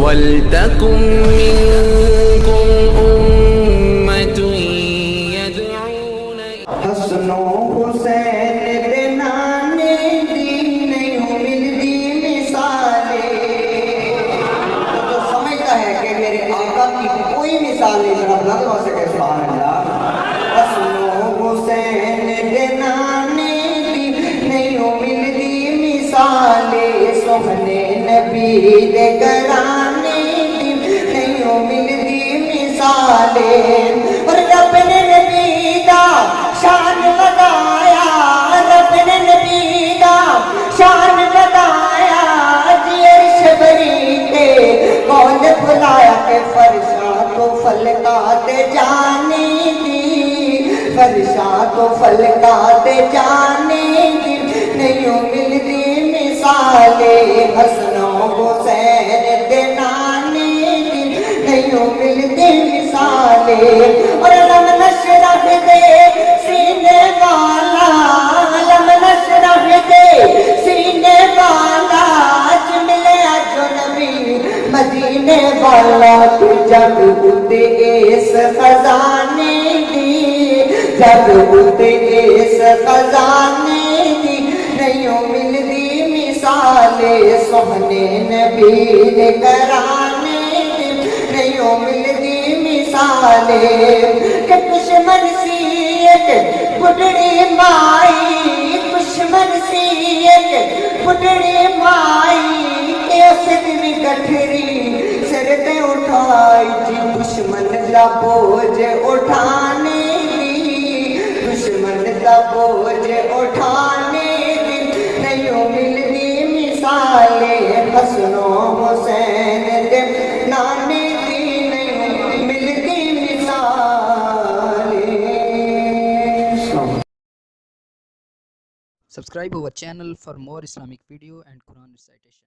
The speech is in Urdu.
وَلْتَكُن مِّنكُمْ أُمَّةٌ يَدْعُونَ حسن و حسین دے نانے دی نہیں ملتی مثالیں. تو سمجھتا ہے کہ میرے آقا کی کوئی مثال نہیں ذرا بلند ہو سکے سبحان اللہ. حسن و حسین دے نانے دی نہیں ملتی مثالیں. سوہنے نبی دے گھرانے دی نہیں ملتی مثالیں. اور رب نے نبی دا شان بتایا، رب نے نبی دا شان بتایا. جی عرش بری کے کون بلایا کہ فرشاں تو فلکات جانی دی، فرشاں تو فلکات جانی دی نہیں ملتی مثالیں. حسن و حسین دے نانے دی نہیں ملتی مثالیں. اور لم نشرح دے سینے والا، لم نشرح دے سینے والا اج ملیا جو نبی مدینے والا. تو جب اتے اس خزانے دی، جب اتے اس خزانے دی نہیں ملتی مثالیں. سوہنے نبی دے گھرانے دی نہیں ملتی مثالیں. کہ دشمن سی ایک بڈڑی مائی، دشمن سی ایک بڈڑی مائی کہ اسد بھی گٹھری سر تے اٹھائی. جی دشمن دا بوجھ اٹھانے دی، دشمن دا بوجھ اٹھانے دی نہیں ملتی مثالیں. حسن و حسین دے نانے دی نہیں ملتی مثالیں. Subscribe our channel for more Islamic video and Quran recitation.